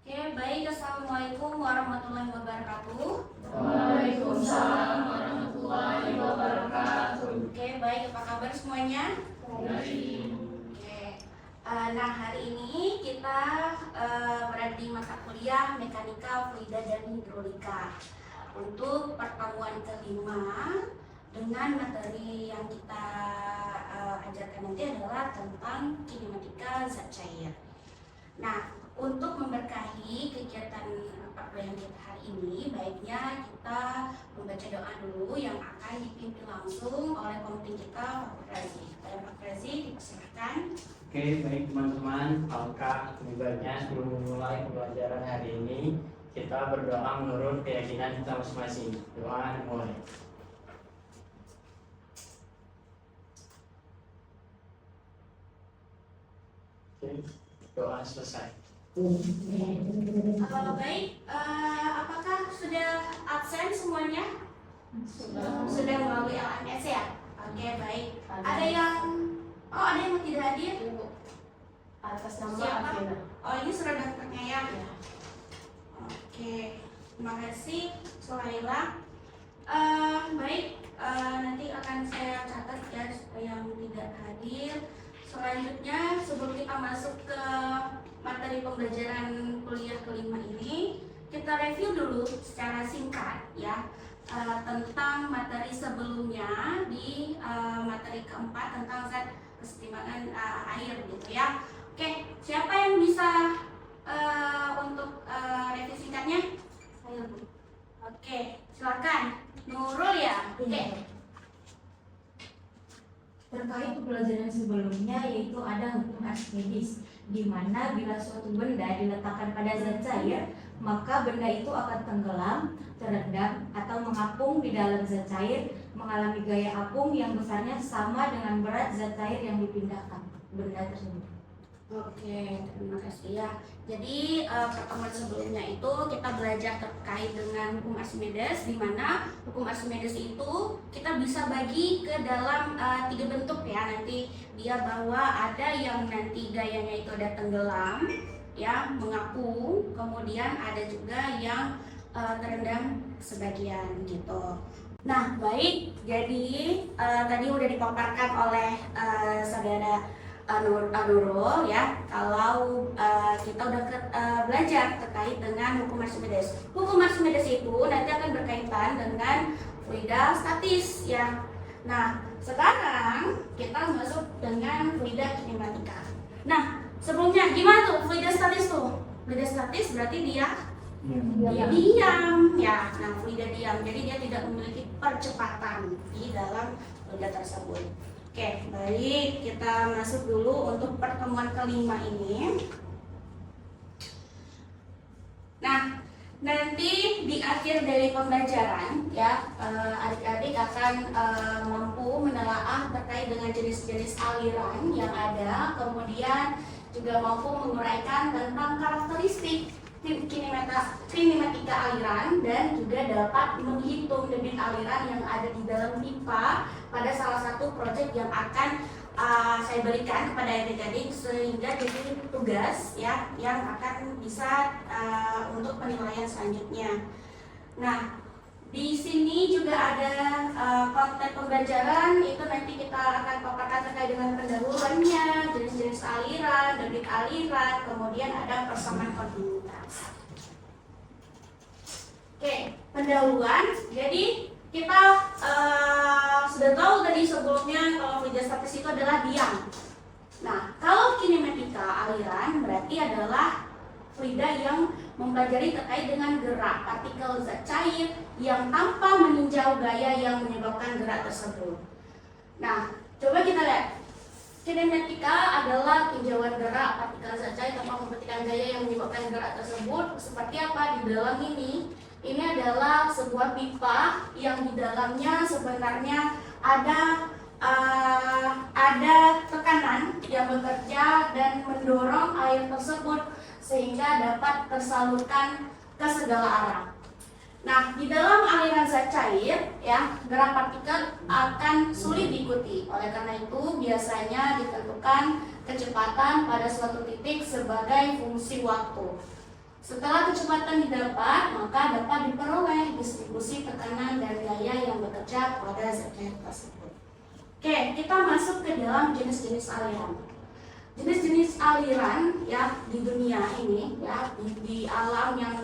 Oke, baik. Assalamualaikum warahmatullahi wabarakatuh. Waalaikumsalam warahmatullahi wabarakatuh. Oke, baik. Apa kabar semuanya? Baik. Oke. Nah, hari ini kita berada di mata kuliah Mekanika, Fluida, dan Hidrolika. Untuk pertemuan kelima dengan materi yang kita ajarkan nanti adalah tentang kinematika zat cair. Nah, untuk memberkahi kegiatan perkuliahan kita hari ini, baiknya kita membaca doa dulu yang akan dipimpin langsung oleh pemimpin kita, Pak Frazi. Pak Frazi, dipersilakan. Oke, baik teman-teman, alangkah lebih sebelum memulai pembelajaran hari ini, kita berdoa menurut keyakinan kita masing-masing. Doa mulai. Oke, doa selesai. Baik, apakah sudah absen semuanya? Sudah melalui LMS ya? Oke, baik. Ada yang tidak hadir? Atas nama Siapa? Afina. Oh, ini surat daftarnya ya? Oke, terima kasih Sulaila. Baik, nanti akan saya catat ya yang tidak hadir. Selanjutnya, sebelum kita masuk ke materi pembelajaran kuliah kelima ini, kita review dulu secara singkat ya tentang materi sebelumnya di materi keempat tentang zat kesetimbangan air gitu ya. Oke, siapa yang bisa untuk review singkatnya? Saya, Bu. Oke, silakan. Nurul ya. Oke. Terkait pembelajaran sebelumnya, yaitu ada hukum Archimedes, di mana bila suatu benda diletakkan pada zat cair, maka benda itu akan tenggelam, terendam, atau mengapung di dalam zat cair, mengalami gaya apung yang besarnya sama dengan berat zat cair yang dipindahkan benda tersebut. Oke, terima kasih ya. Jadi pertemuan sebelumnya itu kita belajar terkait dengan hukum Archimedes, di mana hukum Archimedes itu kita bisa bagi ke dalam 3 bentuk ya. Nanti dia bahwa ada yang nanti gayanya itu ada tenggelam, ya mengapung, kemudian ada juga yang terendam sebagian gitu. Nah, baik. Jadi tadi udah dipaparkan oleh saudara Nurul ya, kalau kita udah belajar terkait dengan hukum Archimedes. Hukum Archimedes itu nanti akan berkaitan dengan fluida statis ya. Nah, sekarang kita masuk dengan fluida kinematika. Nah, sebelumnya gimana tuh fluida statis tuh? Fluida statis berarti dia diam ya. Nah, fluida diam, jadi dia tidak memiliki percepatan di dalam fluida tersebut. Oke, baik, kita masuk dulu untuk pertemuan kelima ini. Nah, nanti di akhir dari pembelajaran ya, adik-adik akan mampu menelaah terkait dengan jenis-jenis aliran yang ada, kemudian juga mampu menguraikan tentang karakteristik kinematika aliran, dan juga dapat menghitung debit aliran yang ada di dalam pipa pada salah satu proyek yang akan saya berikan kepada adik-adik, sehingga jadi tugas ya yang akan bisa untuk penilaian selanjutnya. Nah, di sini juga ada konten pembelajaran, itu nanti kita akan paparkan terkait dengan pendahuluannya, jenis-jenis aliran, debit aliran, kemudian ada persamaan kontinuitas. Oke, pendahuluan. Jadi kita sudah tahu tadi sebelumnya kalau fluida statis itu adalah diam. Nah, kalau kinematika aliran berarti adalah fluida yang mempelajari terkait dengan gerak partikel zat cair yang tanpa meninjau gaya yang menyebabkan gerak tersebut. Nah, coba kita lihat. Kinematika adalah tinjauan gerak partikel zat cair tanpa memperhatikan gaya yang menyebabkan gerak tersebut. Seperti apa di dalam ini? Ini adalah sebuah pipa yang di dalamnya sebenarnya ada tekanan yang bekerja dan mendorong air tersebut sehingga dapat tersalurkan ke segala arah. Nah, di dalam aliran zat cair, ya, gerak partikel akan sulit diikuti. Oleh karena itu, biasanya ditentukan kecepatan pada suatu titik sebagai fungsi waktu. Setelah kecepatan didapat, maka dapat diperoleh distribusi tekanan dan gaya yang bekerja pada zat cair tersebut. Oke, kita masuk ke dalam jenis-jenis aliran. Jenis-jenis aliran ya di dunia ini ya di alam yang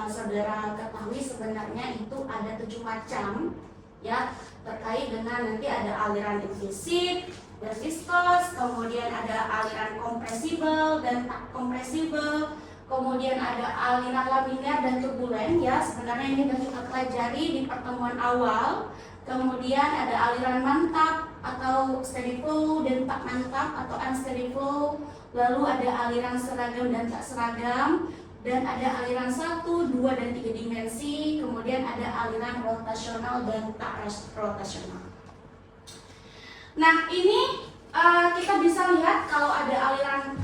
saudara ketahui sebenarnya itu ada 7 macam ya, terkait dengan nanti ada aliran implisit dan viskos, kemudian ada aliran kompresibel dan tak kompresibel, kemudian ada aliran laminar dan turbulen ya, sebenarnya ini sudah kita pelajari di pertemuan awal. Kemudian ada aliran mantap atau steady flow dan tak mantap atau unsteady flow. Lalu ada aliran seragam dan tak seragam, dan ada aliran 1, 2, dan 3 dimensi. Kemudian ada aliran rotasional dan tak rotasional. Nah, ini kita bisa lihat kalau ada aliran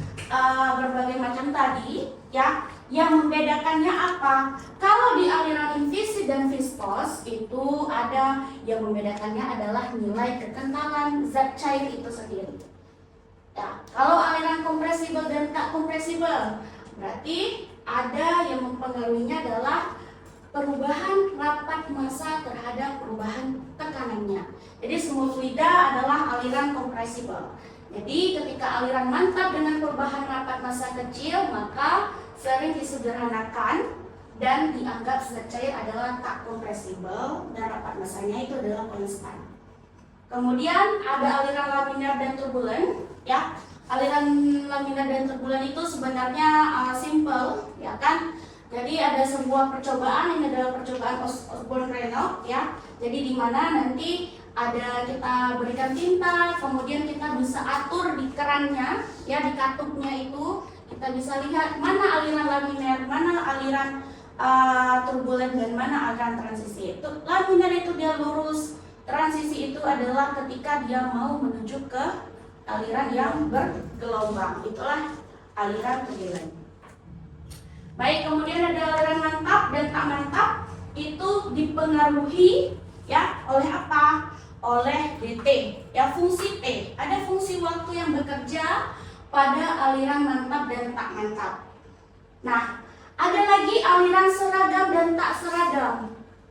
berbagai macam tadi ya. Yang membedakannya apa? Kalau di aliran invisit dan viskos itu ada yang membedakannya adalah nilai kekentalan zat cair itu sendiri. Ya, kalau aliran kompresibel dan tak kompresibel, berarti ada yang mempengaruhinya adalah perubahan rapat massa terhadap perubahan tekanannya. Jadi semua fluida adalah aliran kompresibel. Jadi ketika aliran mantap dengan perubahan rapat massa kecil, maka sering disederhanakan dan dianggap zat cair adalah tak kompresibel dan rapat massanya itu adalah konstan. Kemudian ada aliran laminar dan turbulen ya. Aliran laminar dan turbulen itu sebenarnya simple ya kan. Jadi ada sebuah percobaan, ini adalah percobaan Osborne-Reynolds ya. Jadi di mana nanti ada kita berikan tinta, kemudian kita bisa atur di kerannya ya, di katupnya itu kita bisa lihat mana aliran laminar, mana aliran turbulen, dan mana aliran transisi. Itu laminar itu dia lurus, transisi itu adalah ketika dia mau menuju ke aliran yang bergelombang, itulah aliran turbulen. Baik, kemudian ada aliran mantap dan tak mantap, itu dipengaruhi ya oleh apa? Oleh dt ya, fungsi T. Ada fungsi waktu yang bekerja pada aliran mantap dan tak mantap. Nah, ada lagi aliran seragam dan tak seragam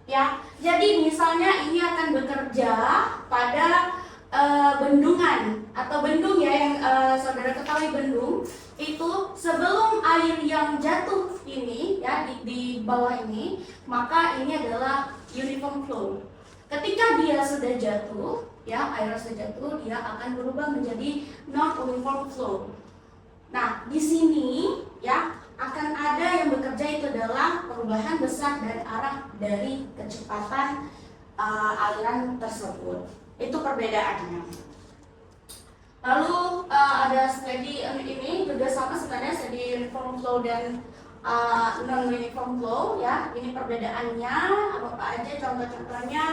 ya. Jadi misalnya ini akan bekerja pada bendungan atau bendung ya, yang saudara ketahui bendung itu sebelum air yang jatuh ini ya di bawah ini, maka ini adalah uniform flow. Ketika dia sudah jatuh ya, air sudah jatuh, dia akan berubah menjadi non uniform flow. Nah, di sini ya akan ada yang bekerja itu adalah perubahan besar dan arah dari kecepatan aliran tersebut. Itu perbedaannya. Lalu ada steady ini juga sama sebenarnya, steady uniform flow dan non uniform flow ya. Ini perbedaannya apa aja, contoh-contohnya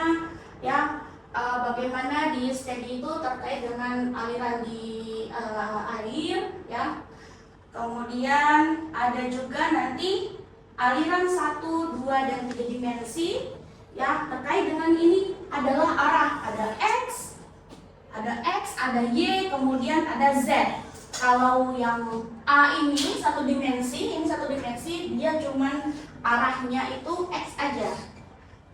ya. Bagaimana di steady itu terkait dengan aliran di air ya. Kemudian ada juga nanti aliran 1, 2, dan 3 dimensi ya, terkait dengan ini adalah arah, ada X, ada Y, kemudian ada Z. Kalau yang A ini satu dimensi, dia cuman arahnya itu X aja.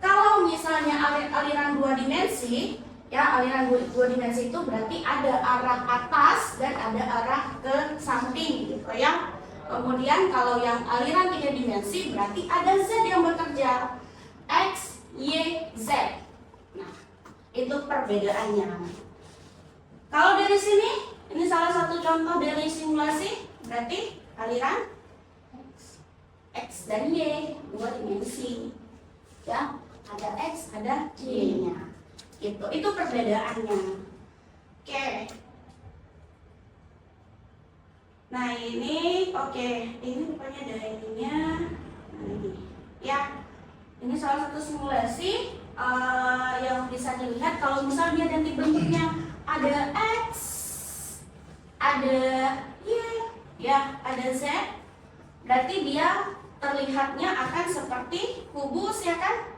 Kalau misalnya aliran 2 dimensi, ya aliran 2 dimensi itu berarti ada arah atas dan ada arah ke samping gitu ya. Kemudian kalau yang aliran 3 dimensi berarti ada Z yang bekerja, X, Y, Z. Nah, itu perbedaannya. Kalau dari sini, ini salah satu contoh dari simulasi, berarti aliran X dan Y 2 dimensi. Ya, ada X, ada Y-nya. Gitu. Itu perbedaannya. Oke. Nah, ini oke. Ini rupanya ada ininya. Nah, ini. Ya. Ini salah satu simulasi yang bisa dilihat kalau misalnya nanti bentuknya ada X, ada Y, ya, ada Z, berarti dia terlihatnya akan seperti kubus ya kan?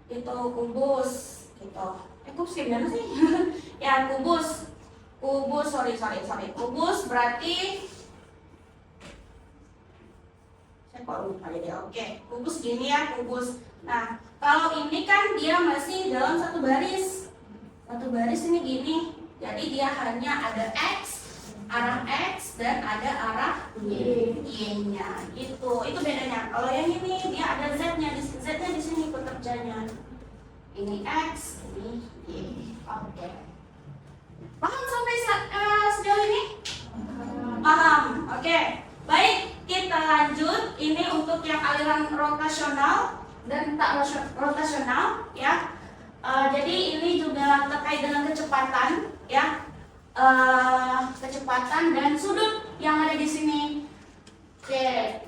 Itu kubus, gitu. Kubus gimana sih? Ya kubus, sorry. Kubus berarti saya Oh, lupa jadi oke. Kubus gini ya, kubus. Nah, kalau ini kan dia masih dalam satu baris. Satu baris ini gini. Jadi dia hanya ada X, arah X dan ada arah Y-nya gitu. Itu bedanya. Kalau yang ini dia ada Z-nya, Z-nya di sini pekerjanya. Ini X, ini Y. Oke. Paham sampai sejauh ini? Paham. Oke. Baik, kita lanjut. Ini untuk yang aliran rotasional dan tak rotasional ya. Jadi ini juga terkait dengan kecepatan ya. Kecepatan dan sudut yang ada di sini. Oke.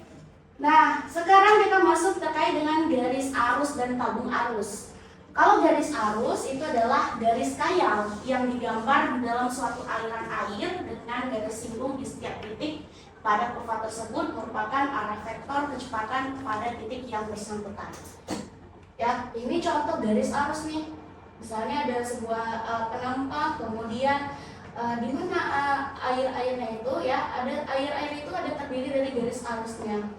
Nah, sekarang kita masuk terkait dengan garis arus dan tabung arus. Kalau garis arus itu adalah garis khayal yang digambar di dalam suatu aliran air dengan garis singgung di setiap titik pada kurva tersebut merupakan arah vektor kecepatan pada titik yang bersangkutan. Ya, ini contoh garis arus nih. Misalnya ada sebuah penampak, kemudian di mana air-airnya itu ya, ada air-air itu ada terdiri dari garis arusnya.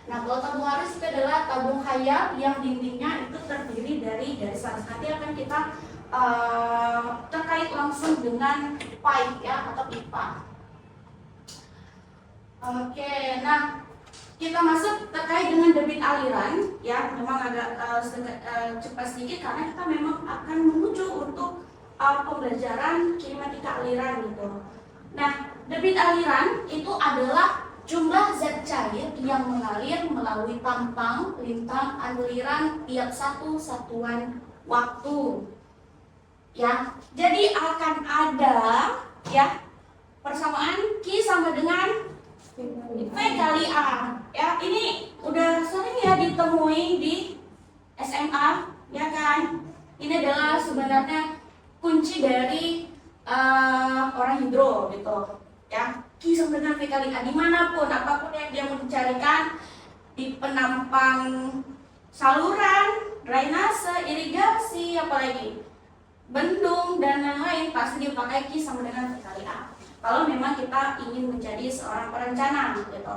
Nah, kalau tabung arus itu adalah tabung khayal yang dindingnya itu terdiri dari garis arus. Nanti akan kita terkait langsung dengan pipe ya atau pipa. Oke, nah kita masuk terkait dengan debit aliran ya, memang agak cepat sedikit karena kita memang akan menuju untuk pembelajaran kinematika aliran gitu. Nah, debit aliran itu adalah jumlah zat cair yang mengalir melalui tampang lintang aliran tiap satu satuan waktu. Ya, jadi akan ada ya persamaan Q sama dengan V kali A. Ya, ini udah sering ya ditemui di SMA, ya kan? Ini adalah sebenarnya kunci dari orang hidro gitu. Ya, Q sama dengan V kali A dimanapun, apapun yang dia mau dicarikan di penampang saluran, drainase, irigasi, apalagi bendung dan lain-lain pasti dipakai Q sama dengan V kali A. Kalau memang kita ingin menjadi seorang perencana gitu.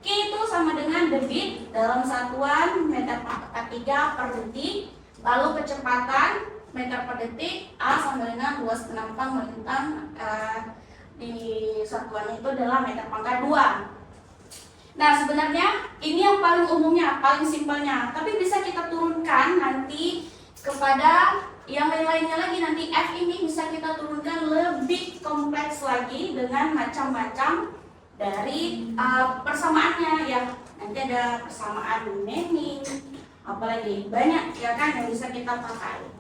Q itu sama dengan debit dalam satuan meter per 3 per detik, lalu kecepatan meter per detik, A sama dengan luas penampang melintang di satuannya itu adalah meter pangkat 2. Nah, sebenarnya ini yang paling umumnya, paling simpelnya, tapi bisa kita turunkan nanti kepada yang lain-lainnya lagi. Nanti F ini bisa kita turunkan lebih kompleks lagi dengan macam-macam dari persamaannya ya. Nanti ada persamaan Meming, apalagi banyak ya kan yang bisa kita pakai.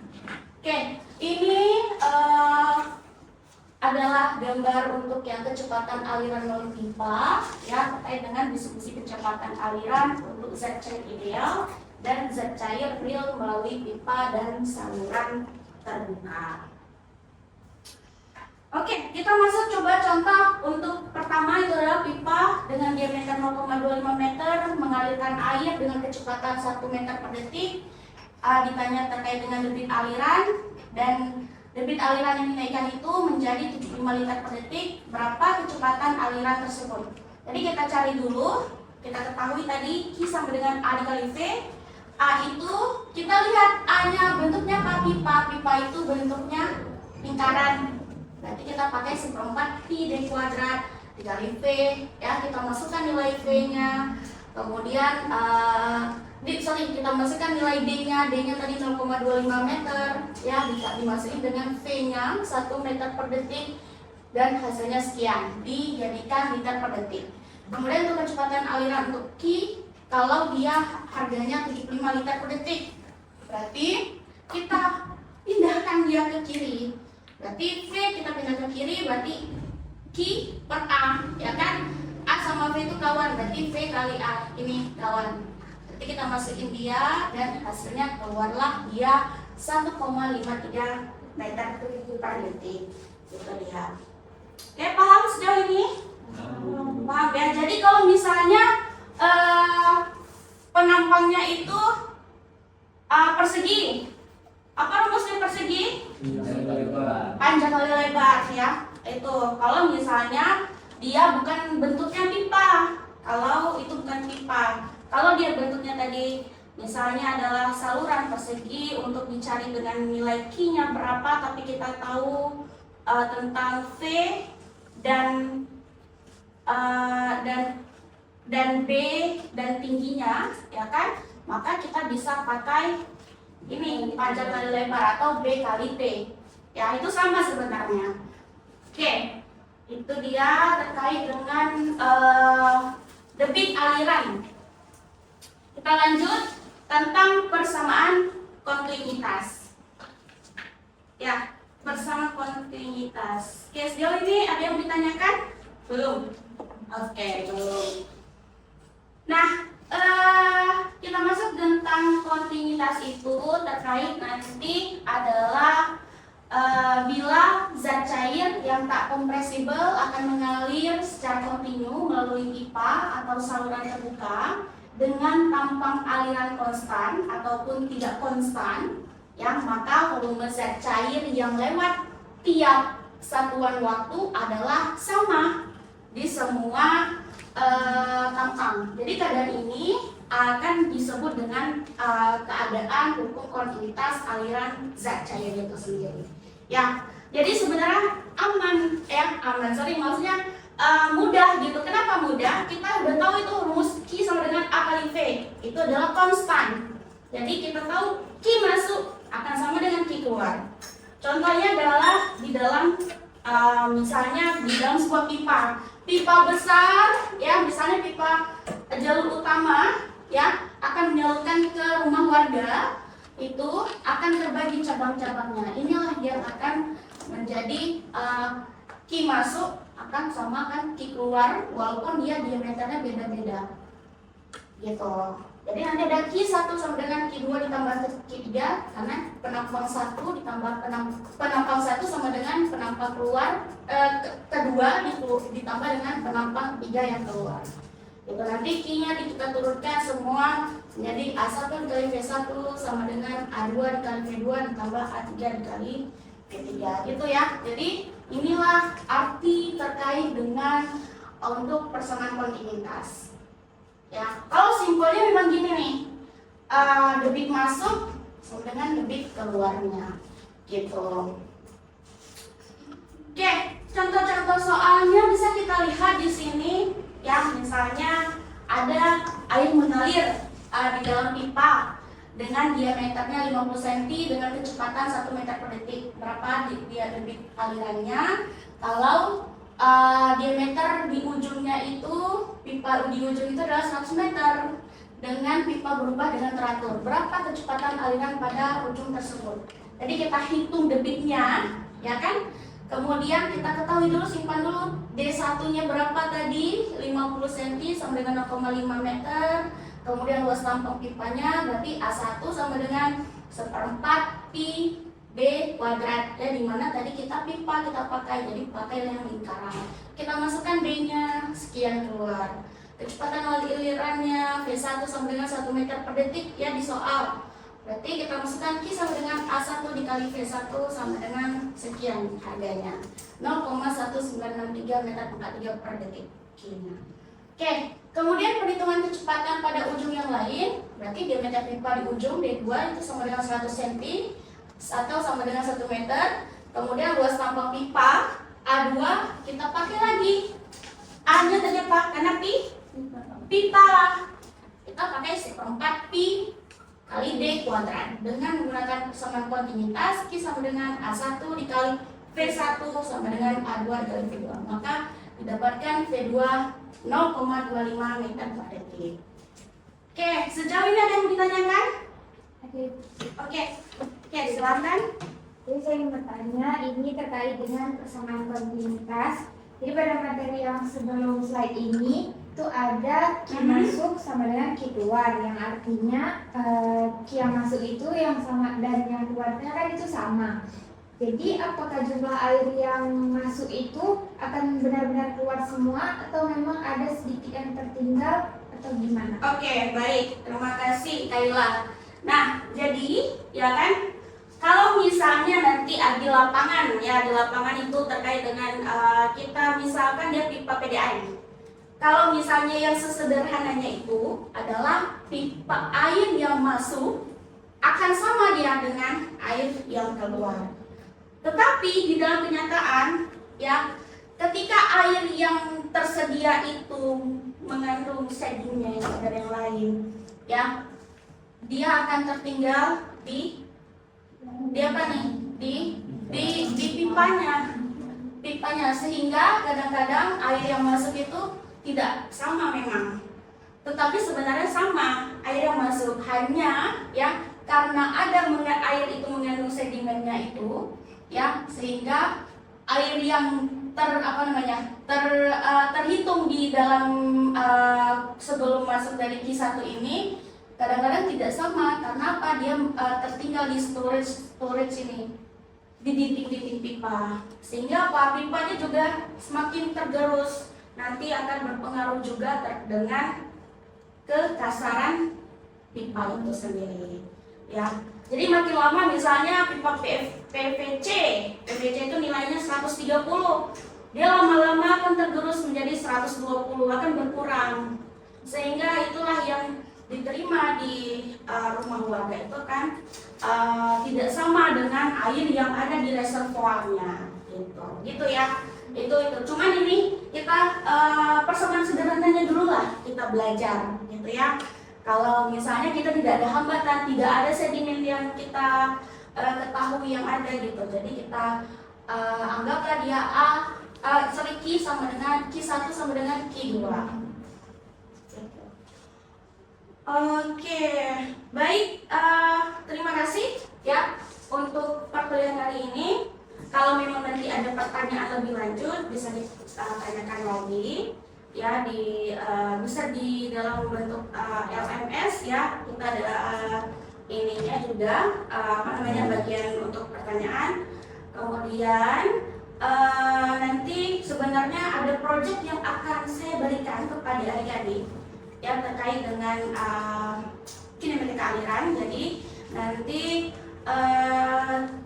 Oke, ini adalah gambar untuk yang kecepatan aliran melalui pipa ya, terkait dengan distribusi kecepatan aliran untuk zat cair ideal dan zat cair real melalui pipa dan saluran terbuka. Oke, kita masuk coba contoh untuk pertama itu adalah pipa dengan diameter 0,25 meter mengalirkan air dengan kecepatan 1 meter per detik. Ditanya terkait dengan debit aliran dan debit aliran yang dinaikkan itu menjadi 75 liter per detik. Berapa kecepatan aliran tersebut? Jadi kita cari dulu, kita ketahui tadi Q sama dengan A dikali V. A itu kita lihat A-nya bentuknya apa? Pipa. Pipa itu bentuknya lingkaran. Berarti kita pakai 1/4 pi d kuadrat dikali V ya, kita masukkan nilai V-nya. Kemudian kita masukkan nilai D-nya. D-nya tadi 0,25 meter ya, bisa dimasukin dengan V-nya 1 meter per detik dan hasilnya sekian, dijadikan liter per detik. Kemudian untuk kecepatan aliran untuk Q, kalau dia harganya 75 liter per detik, berarti kita pindahkan dia ke kiri. Berarti V kita pindah ke kiri, berarti Q per A, ya kan? A sama V itu kawan, berarti V kali A, ini kawan. Berarti kita masukin dia dan hasilnya keluarlah dia 1,53 meter per detik. Kita lihat. Oke, paham sejauh ini? Paham ya. Jadi kalau misalnya penampangnya itu persegi, apa rumusnya persegi? Panjang kali lebar ya. Itu kalau misalnya dia bukan bentuknya pipa, kalau itu bukan pipa. Kalau dia bentuknya tadi misalnya adalah saluran persegi untuk dicari dengan nilai Q-nya berapa, tapi kita tahu tentang V dan B dan tingginya, ya kan? Maka kita bisa pakai ini panjang kali lebar atau B kali T. Ya, itu sama sebenarnya. Oke, itu dia terkait dengan debit aliran. Kita lanjut tentang persamaan kontinuitas. Ya, persamaan kontinuitas. Oke, sejauh ini ada yang ditanyakan? Belum? Oke, belum. Nah, kita masuk tentang kontinuitas itu terkait nanti adalah bila zat cair yang tak kompresibel akan mengalir secara kontinu melalui pipa atau saluran terbuka dengan tampang aliran konstan ataupun tidak konstan, ya, maka volume zat cair yang lewat tiap satuan waktu adalah sama di semua tampang. Jadi keadaan ini akan disebut dengan keadaan hukum kontinuitas aliran zat cair itu sendiri. Ya, jadi sebenarnya maksudnya mudah gitu. Kenapa mudah? Kita udah tahu itu rumus Q sama dengan A kali V. Itu adalah konstan. Jadi kita tahu Q masuk akan sama dengan Q keluar. Contohnya adalah di dalam misalnya di dalam sebuah pipa besar, ya, misalnya pipa jalur utama, ya, akan menyalurkan ke rumah warga, itu akan terbagi cabang-cabangnya. Inilah yang akan menjadi Q masuk akan sama kan Q keluar, walaupun dia diameternya beda-beda, gitu. Jadi nanti ada Q1 sama dengan Q2 ditambah Q3, karena penampang 1 ditambah penampang 1 sama dengan penampang keluar kedua ditambah dengan penampang 3 yang keluar. Itu nanti Q-nya kita turunkan semua menjadi A1 dikali V1 sama dengan A2 dikali V2 ditambah A3 dikali V3, gitu ya. Jadi inilah arti terkait dengan untuk persamaan kontinuitas. Ya, kalau simpelnya memang gini nih, debit masuk sama dengan debit keluarnya, gitu. Oke, contoh-contoh soalnya bisa kita lihat di sini. Ya, misalnya ada air mengalir di dalam pipa dengan diameternya 50 cm dengan kecepatan 1 meter per detik. Berapa dia debit alirannya? Kalau diameter di ujungnya itu, pipa di ujung itu adalah 100 meter dengan pipa berubah dengan teratur. Berapa kecepatan aliran pada ujung tersebut? Jadi kita hitung debitnya, ya kan? Kemudian kita ketahui dulu, simpan dulu D1-nya berapa tadi? 50 cm sama dengan 0,5 meter. Kemudian luas tampang pipanya berarti A1 sama dengan 1/4 pi B kuadrat, ya, dimana tadi kita pipa kita pakai, jadi pakai yang lingkaran. Kita masukkan B-nya, sekian keluar. Kecepatan alirannya V1 sama dengan 1 meter per detik, ya, di soal. Berarti kita masukkan Q sama dengan A1 dikali V1 sama dengan sekian harganya, 0,1963 meter pangkat 3 per detik Q-nya. Oke, kemudian perhitungan kecepatan pada ujung yang lain, berarti diameter pipa di ujung D2 itu sama dengan 100 cm atau sama dengan 1 meter. Kemudian luas tampang pipa A2 kita pakai lagi A-nya tadi apa? Karena pipa kita pakai 1/4 pi kali D kuadrat dengan menggunakan persamaan kontinuitas. Q sama dengan A1 dikali V1 sama dengan A2 dikali V2, maka didapatkan V2 0,25 meter per detik. Oke, sejauh ini ada yang ditanyakan? Oke, silakan. Jadi saya ingin bertanya, ini terkait dengan persamaan kontinuitas. Jadi pada materi yang sebelum slide ini itu ada Q masuk sama dengan Q keluar, yang artinya Q yang masuk itu yang sama dan yang keluarnya kan itu sama. Jadi apakah jumlah air yang masuk itu akan benar-benar keluar semua atau memang ada sedikit yang tertinggal atau gimana? Oke, baik. Terima kasih Kayla. Nah, jadi ya kan, kalau misalnya nanti di lapangan, ya, di lapangan itu terkait dengan kita misalkan dia pipa PDAM. kalau misalnya yang sesederhananya itu adalah pipa air yang masuk akan sama dia dengan air yang keluar. Tetapi di dalam kenyataan, ya, ketika air yang tersedia itu mengandung sedimen dan yang lain, ya, dia akan tertinggal di apa nih? Di pipanya, sehingga kadang-kadang air yang masuk itu tidak sama memang. Tetapi sebenarnya sama air yang masuk, hanya ya karena air itu mengandung sedimennya itu, ya, sehingga air yang terhitung di dalam sebelum masuk dari Q1 ini kadang-kadang tidak sama. Karena apa? Dia tertinggal di storage ini, di dinding-dinding pipa, sehingga apa? Pipanya juga semakin tergerus, nanti akan berpengaruh juga dengan kekasaran pipa itu sendiri, ya. Jadi makin lama misalnya pipa PVC itu nilainya 130, dia lama-lama akan tergerus menjadi 120, akan berkurang, sehingga itulah yang diterima di rumah warga itu kan tidak sama dengan air yang ada di reservoirnya, gitu ya. Itu cuman ini kita persamaan sederhananya dulu lah, kita belajar gitu ya. Kalau misalnya kita tidak ada hambatan, tidak ada sedimen yang kita ketahui yang ada gitu, jadi kita anggaplah dia Q sama dengan Q1 sama dengan Q2. Oke, baik, terima kasih ya untuk perkuliahan hari ini. Kalau memang nanti ada pertanyaan lebih lanjut bisa ditanyakan lagi ya, bisa di dalam bentuk LMS ya. Kita ada ininya juga bagian untuk pertanyaan. Kemudian nanti sebenarnya ada project yang akan saya berikan kepada adik-adik yang terkait dengan kinematika aliran. Jadi nanti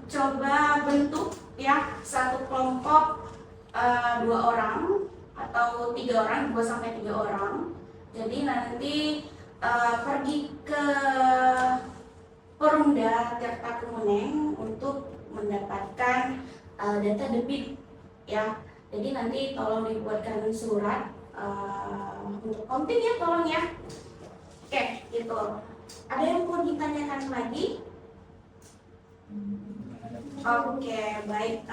coba bentuk ya satu kelompok 2 orang atau 3 orang, 2 sampai 3 orang. Jadi nanti pergi ke Perumda Tirta Kemuning untuk mendapatkan data debit ya. Jadi nanti tolong dibuatkan surat untuk counting ya, tolong ya. Oke, gitu. Ada yang mau ditanyakan lagi? Oke, baik.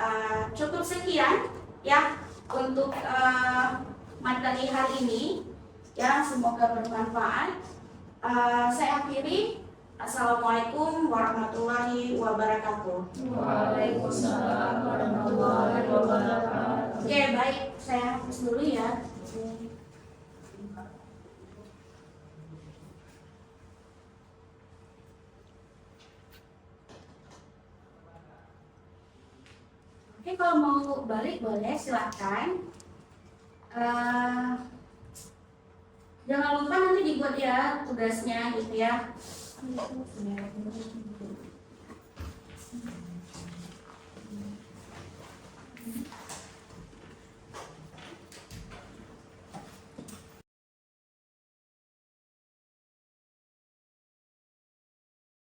Cukup sekian ya untuk materi hari ini ya, semoga bermanfaat. Saya akhiri. Assalamualaikum warahmatullahi wabarakatuh. Waalaikumsalam warahmatullahi wabarakatuh. Oke, baik, saya hapus dulu ya. Oke, kalau mau balik boleh, silakan. Jangan lupa nanti dibuat ya tugasnya gitu ya.